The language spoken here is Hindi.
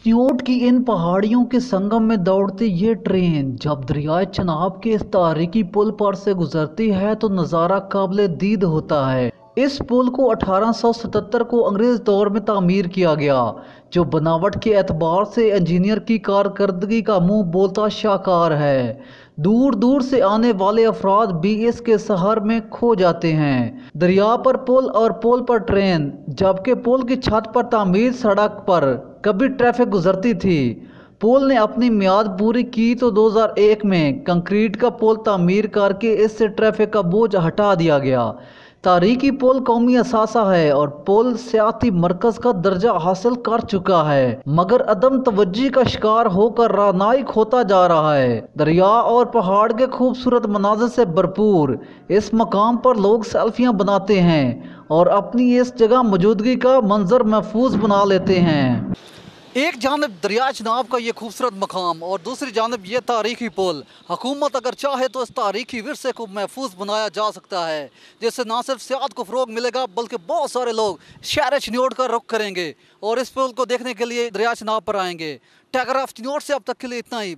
चिन्योट की इन पहाड़ियों के संगम में दौड़ती ये ट्रेन जब दरियाए चनाब के इस तारीखी पुल पर से गुजरती है तो नज़ारा काबिले दीद होता है। इस पुल को 1877 को अंग्रेज दौर में तामीर किया गया, जो बनावट के एतबार से इंजीनियर की कारकर्दगी का मुंह बोलता शाहकार है। दूर दूर से आने वाले अफराद भी इसके शहर में खो जाते हैं। दरिया पर पुल और पुल पर ट्रेन, जबकि पुल की छत पर तामीर सड़क पर कभी ट्रैफिक गुजरती थी। पुल ने अपनी मियाद पूरी की तो 2001 में कंक्रीट का पुल तामीर करके इससे ट्रैफिक का बोझ हटा दिया गया। तारीखी पुल कौमी असासा है और पुल सियाती मरकज का दर्जा हासिल कर चुका है, मगर अदम तवज्जी का शिकार होकर रानाई खोता जा रहा है। दरिया और पहाड़ के खूबसूरत मनाज़र से भरपूर इस मकाम पर लोग सेल्फियां बनाते हैं और अपनी इस जगह मौजूदगी का मंजर महफूज बना लेते हैं। एक जानब दरिया चनाब का ये खूबसूरत मकाम और दूसरी जानब ये तारीखी पुल। हुकूमत अगर चाहे तो इस तारीखी विरसे को महफूज बनाया जा सकता है, जिससे ना सिर्फ सियाहत को फ़रोग मिलेगा बल्कि बहुत सारे लोग शहर चिन्योट का रुख करेंगे और इस पुल को देखने के लिए दरिया चनाब पर आएंगे। टेलीग्राफ चिन्योट से अब तक के लिए इतना ही।